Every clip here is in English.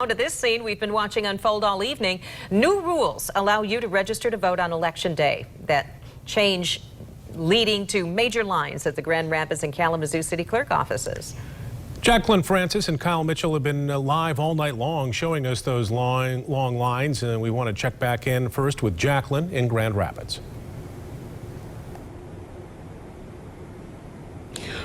To this scene we've been watching unfold all evening. New rules allow you to register to vote on Election Day. That change leading to major lines at the Grand Rapids and Kalamazoo City Clerk offices. Jacqueline Francis and Kyle Mitchell have been live all night long showing us those long lines, and we want to check back in first with Jacqueline in Grand Rapids.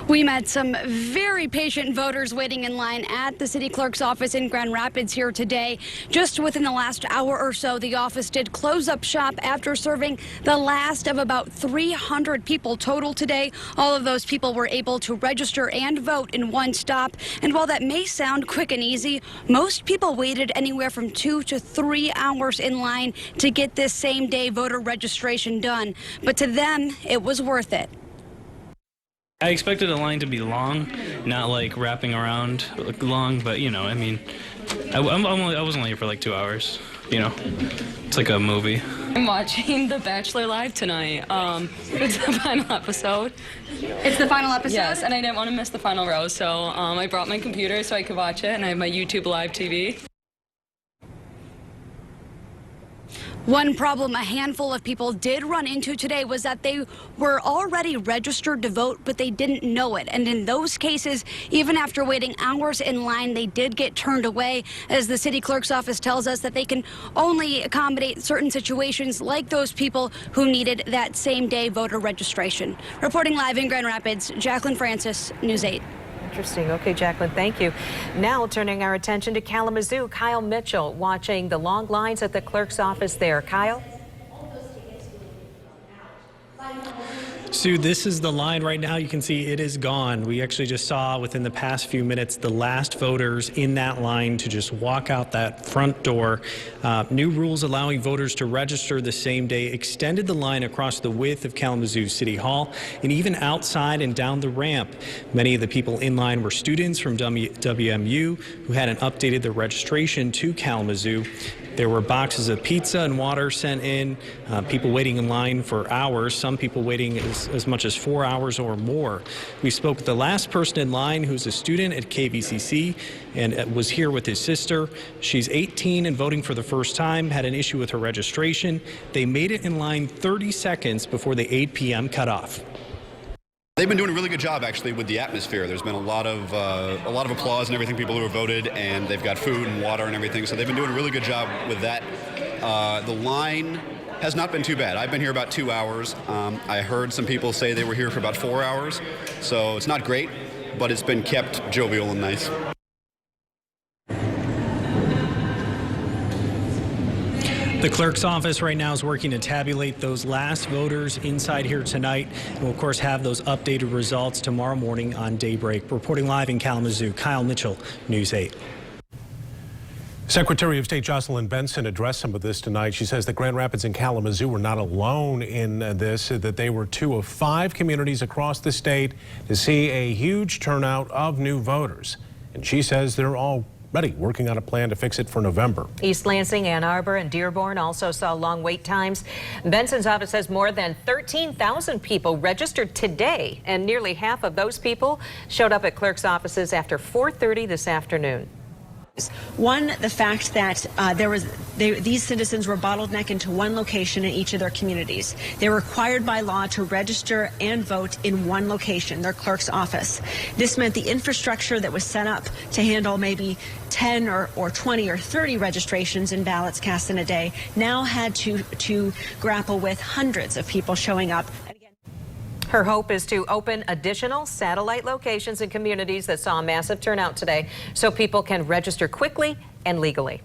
We met some very patient voters waiting in line at the city clerk's office in Grand Rapids here today. Just within the last hour or so, the office did close up shop after serving the last of about 300 people total today. All of those people were able to register and vote in one stop. And while that may sound quick and easy, most people waited anywhere from 2 to 3 hours in line to get this same day voter registration done. But to them, it was worth it. I expected the line to be long, not like wrapping around long, but you know, I mean, I wasn't late for like 2 hours, you know, it's like a movie. I'm watching The Bachelor live tonight. It's the final episode. It's the final episode? Yes, and I didn't want to miss the final row, so I brought my computer so I could watch it, and I have my YouTube live TV. One problem a handful of people did run into today was that they were already registered to vote, but they didn't know it. And in those cases, even after waiting hours in line, they did get turned away, as the city clerk's office tells us that they can only accommodate certain situations like those people who needed that same day voter registration. Reporting live in Grand Rapids, Jacqueline Francis, News 8. Interesting. Okay, Jacqueline, thank you. Now turning our attention to Kalamazoo, Kyle Mitchell watching the long lines at the clerk's office there. Kyle? Sue, this is the line right now. You can see it is gone. We actually just saw within the past few minutes the last voters in that line to just walk out that front door. New rules allowing voters to register the same day extended the line across the width of Kalamazoo City Hall and even outside and down the ramp. Many of the people in line were students from WMU who hadn't updated their registration to Kalamazoo. There were boxes of pizza and water sent in, people waiting in line for hours, some people waiting as much as 4 hours or more. We spoke with the last person in line who's a student at KVCC and was here with his sister. She's 18 and voting for the first time, had an issue with her registration. They made it in line 30 seconds before the 8 p.m. cutoff. They've been doing a really good job, actually, with the atmosphere. There's been a lot of applause and everything, people who have voted, and they've got food and water and everything, so they've been doing a really good job with that. The line has not been too bad. I've been here about 2 hours. I heard some people say they were here for about 4 hours, so it's not great, but it's been kept jovial and nice. The clerk's office right now is working to tabulate those last voters inside here tonight. And we'll, of course, have those updated results tomorrow morning on daybreak. Reporting live in Kalamazoo, Kyle Mitchell, News 8. Secretary of State Jocelyn Benson addressed some of this tonight. She says that Grand Rapids and Kalamazoo were not alone in this, that they were 2 of 5 communities across the state to see a huge turnout of new voters. And she says they're all ready, working on a plan to fix it for November. East Lansing, Ann Arbor, and Dearborn also saw long wait times. Benson's office says more than 13,000 people registered today, and nearly half of those people showed up at clerk's offices after 4:30 this afternoon. One, the fact that these citizens were bottlenecked into one location in each of their communities. They're required by law to register and vote in one location, their clerk's office. This meant the infrastructure that was set up to handle maybe 10 or 20 or 30 registrations and ballots cast in a day now had to grapple with hundreds of people showing up. Her hope is to open additional satellite locations in communities that saw a massive turnout today so people can register quickly and legally.